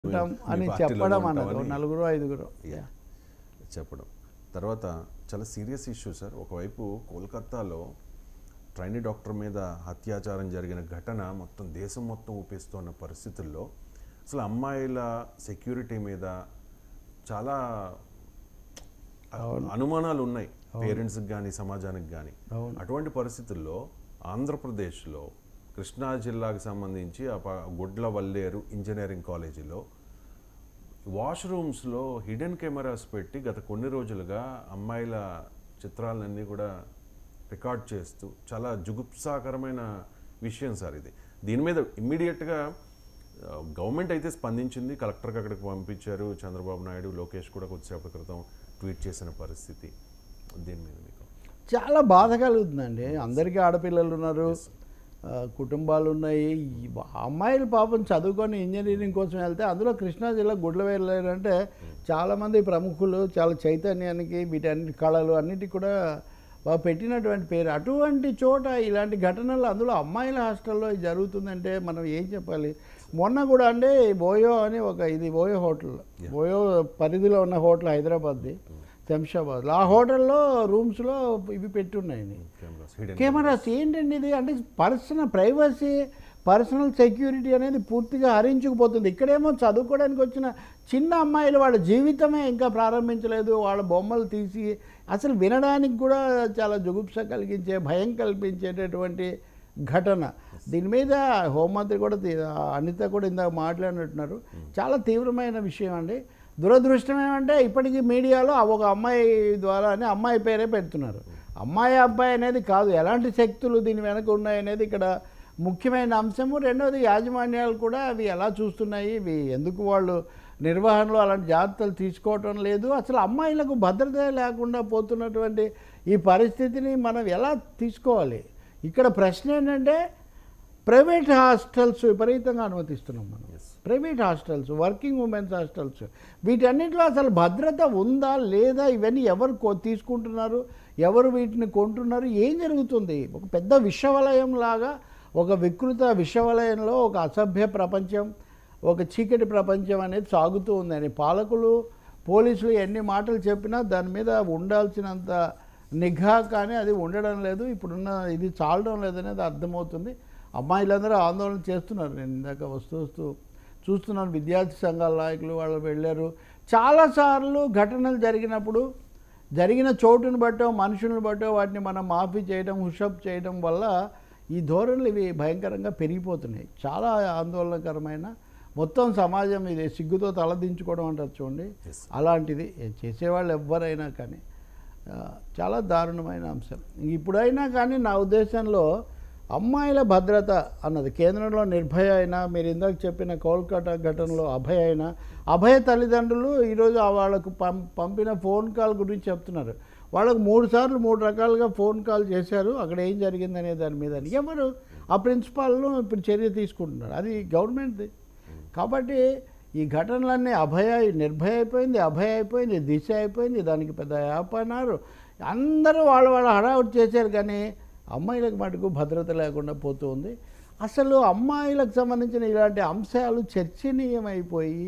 అని చెప్పడం అన్నది నలుగురు ఐదుగురు చెప్పడం. తర్వాత చాలా సీరియస్ ఇష్యూ సార్. ఒకవైపు కోల్కతాలో ట్రైనీ డాక్టర్ మీద అత్యాచారం జరిగిన ఘటన మొత్తం దేశం మొత్తం ఊపిస్తున్న పరిస్థితుల్లో అసలు అమ్మాయిల సెక్యూరిటీ మీద చాలా అనుమానాలు ఉన్నాయి పేరెంట్స్కి కానీ సమాజానికి కానీ. అటువంటి పరిస్థితుల్లో ఆంధ్రప్రదేశ్లో కృష్ణా జిల్లాకు సంబంధించి గుడ్లవల్లేరు ఇంజనీరింగ్ కాలేజీలో వాష్రూమ్స్లో హిడెన్ కెమెరాస్ పెట్టి గత కొన్ని రోజులుగా అమ్మాయిల చిత్రాలన్నీ కూడా రికార్డ్ చేస్తూ చాలా జుగుప్సాకరమైన విషయం సార్ ఇది. దీని మీద ఇమ్మీడియట్గా గవర్నమెంట్ అయితే స్పందించింది, కలెక్టర్కి అక్కడికి పంపించారు. చంద్రబాబు నాయుడు, లోకేష్ కూడా కొద్దిసేపటి క్రితం ట్వీట్ చేసిన పరిస్థితి. దీని మీద మీకు చాలా బాధ కలుగుతుందండి. అందరికీ ఆడపిల్లలు ఉన్నారు, కుటుంబాలు ఉన్నాయి. అమ్మాయిలు పాపం చదువుకొని ఇంజనీరింగ్ కోసం వెళ్తే అందులో కృష్ణా జిల్లా గుడ్లవేరు అంటే చాలామంది ప్రముఖులు చాలా చైతన్యానికి వీటన్నిటి కళలు అన్నిటికీ కూడా పెట్టినటువంటి పేరు. అటువంటి చోట ఇలాంటి ఘటనలు అందులో అమ్మాయిల హాస్టల్లో జరుగుతుందంటే మనం ఏం చెప్పాలి. మొన్న కూడా అంటే బోయో అని ఇది బోయో హోటల్, బోయో పరిధిలో ఉన్న హోటల్ హైదరాబాద్ది, శంషాబాద్లో. ఆ హోటల్లో రూమ్స్లో ఇవి పెట్టున్నాయి కెమెరాస్. ఏంటండి ఇది అంటే ప్రైవసీ, పర్సనల్ సెక్యూరిటీ అనేది పూర్తిగా హరించుకుపోతుంది. ఇక్కడేమో చదువుకోవడానికి వచ్చిన చిన్న అమ్మాయిలు వాళ్ళ జీవితమే ఇంకా ప్రారంభించలేదు, వాళ్ళ బొమ్మలు తీసి అసలు వినడానికి కూడా చాలా జుగుప్స కలిగించే, భయం కల్పించేటటువంటి ఘటన. దీని మీద హోంమంత్రి కూడా అనిత కూడా ఇందాక మాట్లాడినట్టున్నారు. చాలా తీవ్రమైన విషయం అండి. దురదృష్టం ఏమంటే ఇప్పటికీ మీడియాలో ఒక అమ్మాయి ద్వారానే అమ్మాయి పేరే పెడుతున్నారు. అమ్మాయి అబ్బాయి అనేది కాదు, ఎలాంటి శక్తులు దీని వెనక ఉన్నాయనేది ఇక్కడ ముఖ్యమైన అంశము. రెండవది యాజమాన్యాలు కూడా అవి ఎలా చూస్తున్నాయి, ఇవి ఎందుకు వాళ్ళు నిర్వహణలో అలాంటి జాగ్రత్తలు తీసుకోవటం లేదు. అసలు అమ్మాయిలకు భద్రత లేకుండా పోతున్నటువంటి ఈ పరిస్థితిని మనం ఎలా తీసుకోవాలి. ఇక్కడ ప్రశ్న ఏంటంటే ప్రైవేట్ హాస్టల్స్ విపరీతంగా అనుమతిస్తున్నాం మనం. Private hostels, working women's hostels, వీటన్నిటిలో అసలు భద్రత ఉందా లేదా, ఇవన్నీ ఎవరు తీసుకుంటున్నారు, ఎవరు వీటిని కొంటున్నారు, ఏం జరుగుతుంది. ఒక పెద్ద విషవలయం లాగా, ఒక వికృత విషవలయంలో ఒక అసభ్య ప్రపంచం, ఒక చీకటి ప్రపంచం అనేది సాగుతూ ఉందని పాలకులు, పోలీసులు ఎన్ని మాటలు చెప్పినా దాని మీద ఉండాల్సినంత నిఘా కానీ అది ఉండడం లేదు. ఇప్పుడున్న ఇది చాలడం లేదనేది అర్థమవుతుంది. అమ్మాయిలందరూ ఆందోళన చేస్తున్నారు. నేను ఇందాక వస్తూ చూస్తున్నాను, విద్యార్థి సంఘాల నాయకులు వాళ్ళు వెళ్ళారు. చాలాసార్లు ఘటనలు జరిగినప్పుడు జరిగిన చోటును బట్టో మనుషులను బట్టో వాటిని మనం మాఫీ చేయడం, హుషప్ చేయడం వల్ల ఈ ధోరణులు ఇవి భయంకరంగా పెరిగిపోతున్నాయి. చాలా ఆందోళనకరమైన, మొత్తం సమాజం ఇది సిగ్గుతో తలదించుకోవడం అంటారు చూడండి, అలాంటిది చేసేవాళ్ళు ఎవ్వరైనా కానీ చాలా దారుణమైన అంశం. ఇప్పుడైనా కానీ నా ఉద్దేశంలో అమ్మాయిల భద్రత అన్నది కేంద్రంలో నిర్భయ అయినా, మీరు ఇందాక చెప్పిన కోల్కతా ఘటనలో అభయ అయినా, అభయ తల్లిదండ్రులు ఈరోజు వాళ్ళకు పంపిన ఫోన్ కాల్ గురించి చెప్తున్నారు. వాళ్ళకు 3 సార్లు 3 రకాలుగా ఫోన్ కాల్ చేశారు, అక్కడ ఏం జరిగిందనే దాని మీద. ఎవరు ఆ ప్రిన్సిపాల్ను ఇప్పుడు చర్య తీసుకుంటున్నారు, అది గవర్నమెంట్ది. కాబట్టి ఈ ఘటనలన్నీ నిర్భయ అయిపోయింది, అభయ అయిపోయింది, దిశ అయిపోయింది, దానికి పెద్ద యాప్ అన్నారు. అందరూ వాళ్ళ హడావుడి చేశారు, కానీ అమ్మాయిలకు మటుకు భద్రత లేకుండా పోతూ ఉంది. అసలు అమ్మాయిలకు సంబంధించిన ఇలాంటి అంశాలు చర్చనీయమైపోయి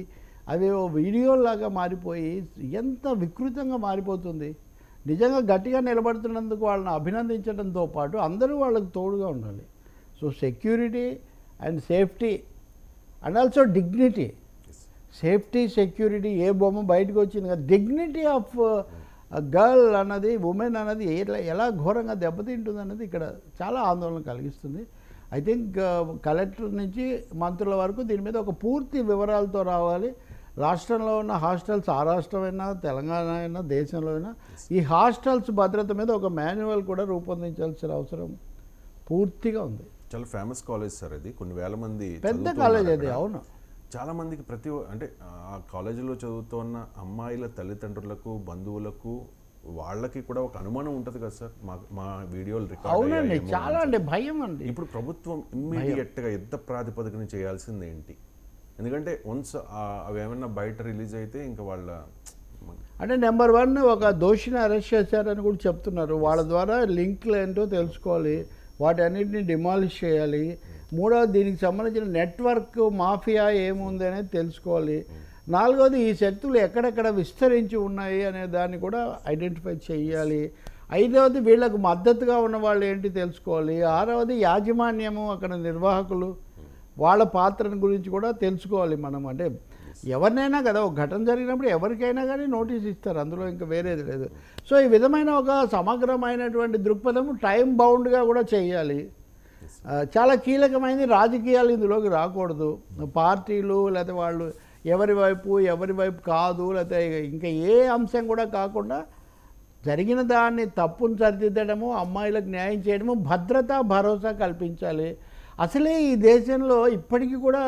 అవి వీడియోలాగా మారిపోయి ఎంత వికృతంగా మారిపోతుంది. నిజంగా గట్టిగా నిలబడుతున్నందుకు వాళ్ళని అభినందించడంతో పాటు అందరూ వాళ్ళకు తోడుగా ఉండాలి. So security and safety and also dignity. Safety, security, ఏ బొమ్మ బయటకు వచ్చింది కదా, డిగ్నిటీ ఆఫ్ గర్ల్ అన్నది, ఉమెన్ అన్నది ఎలా ఘోరంగా దెబ్బతింటుంది అన్నది ఇక్కడ చాలా ఆందోళన కలిగిస్తుంది. ఐ థింక్ కలెక్టర్ నుంచి మంత్రుల వరకు దీని మీద ఒక పూర్తి వివరాలతో రావాలి. రాష్ట్రంలో ఉన్న హాస్టల్స్, ఆ రాష్ట్రమైనా తెలంగాణ అయినా దేశంలో అయినా, ఈ హాస్టల్స్ భద్రత మీద ఒక మాన్యువల్ కూడా రూపొందించాల్సిన అవసరం పూర్తిగా ఉంది. చాలా ఫేమస్ కాలేజ్ సార్ అది, కొన్ని వేల మంది పెద్ద కాలేజ్ అది. అవును, చాలామందికి అంటే ఆ కాలేజీలో చదువుతున్న అమ్మాయిల తల్లిదండ్రులకు, బంధువులకు, వాళ్ళకి కూడా ఒక అనుమానం ఉంటుంది కదా సార్, మా వీడియోలు రికార్డ్. అవునండి, చాలా అంటే భయం అండి. ఇప్పుడు ప్రభుత్వం ఇమ్మీడియట్గా యుద్ధ ప్రాతిపదికన చేయాల్సింది ఏంటి? ఎందుకంటే వన్స్ అవి ఏమన్నా బయట రిలీజ్ అయితే ఇంకా వాళ్ళ అంటే నెంబర్ 1 ఒక దోషిని అరెస్ట్ చేశారని కూడా చెప్తున్నారు. వాళ్ళ ద్వారా లింక్లు ఏంటో తెలుసుకోవాలి, వాటన్నిటిని డిమాలిష్ చేయాలి. మూడవది దీనికి సంబంధించిన నెట్వర్క్ మాఫియా ఏముంది అనేది తెలుసుకోవాలి. నాలుగవది ఈ శక్తులు ఎక్కడెక్కడ విస్తరించి ఉన్నాయి అనే దాన్ని కూడా ఐడెంటిఫై చేయాలి. ఐదవది వీళ్ళకు మద్దతుగా ఉన్న వాళ్ళు ఏంటి తెలుసుకోవాలి. ఆరవది యాజమాన్యము, అక్కడ నిర్వాహకులు, వాళ్ళ పాత్రను గురించి కూడా తెలుసుకోవాలి మనం. అంటే ఎవరినైనా కదా, ఒక ఘటన జరిగినప్పుడు ఎవరికైనా కానీ నోటీస్ ఇస్తారు, అందులో ఇంకా వేరేది లేదు. సో ఈ విధమైన ఒక సమగ్రమైనటువంటి దృక్పథం టైం బౌండ్గా కూడా చేయాలి. చాలా కీలకమైనది, రాజకీయాలు ఇందులోకి రాకూడదు. పార్టీలు లేకపోతే వాళ్ళు ఎవరి వైపు కాదు, లేకపోతే ఇంకా ఏ అంశం కూడా కాకుండా జరిగిన దాన్ని తప్పును సరిదిద్దడము, అమ్మాయిలకు న్యాయం చేయడము, భద్రత భరోసా కల్పించాలి. అసలే ఈ దేశంలో ఇప్పటికీ కూడా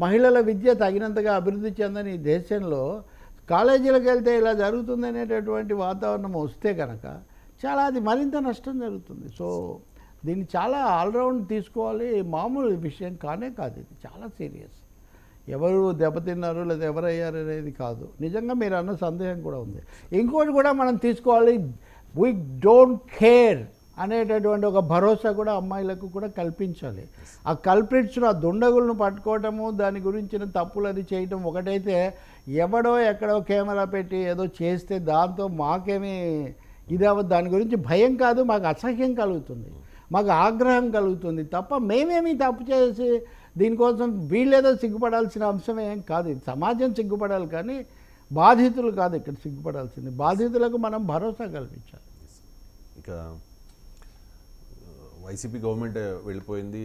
మహిళల విద్య తగినంతగా అభివృద్ధి చెందని ఈ దేశంలో కాలేజీలకు వెళ్తే ఇలా జరుగుతుంది అనేటటువంటి వాతావరణం వస్తే కనుక చాలా అది మరింత నష్టం జరుగుతుంది. సో దీన్ని చాలా ఆల్రౌండ్ తీసుకోవాలి. మామూలు విషయం కానే కాదు, ఇది చాలా సీరియస్. ఎవరు దెబ్బతిన్నారు లేదా ఎవరయ్యారు అనేది కాదు. నిజంగా మీరు అన్న సందేహం కూడా ఉంది. ఇంకోటి కూడా మనం తీసుకోవాలి, వీ డోంట్ కేర్ అనేటటువంటి ఒక భరోసా కూడా అమ్మాయిలకు కూడా కల్పించాలి. ఆ కల్ప్రిట్స్ను, ఆ దుండగులను పట్టుకోవటము, దాని గురించిన తప్పులు అది చేయటం ఒకటైతే, ఎవడో ఎక్కడో కెమెరా పెట్టి ఏదో చేస్తే దాంతో మాకేమీ ఇది అవ్వదు. దాని గురించి భయం కాదు, మాకు అసహ్యం కలుగుతుంది, మాకు ఆగ్రహం కలుగుతుంది తప్ప మేమేమీ తప్పు చేసి దీనికోసం వీళ్ళేదో సిగ్గుపడాల్సిన అంశం ఏం కాదు. ఇది సమాజం సిగ్గుపడాలి కానీ బాధితులు కాదు ఇక్కడ సిగ్గుపడాల్సింది. బాధితులకు మనం భరోసా కల్పించాలి. ఇక వైసీపీ గవర్నమెంట్ వెళ్ళిపోయింది.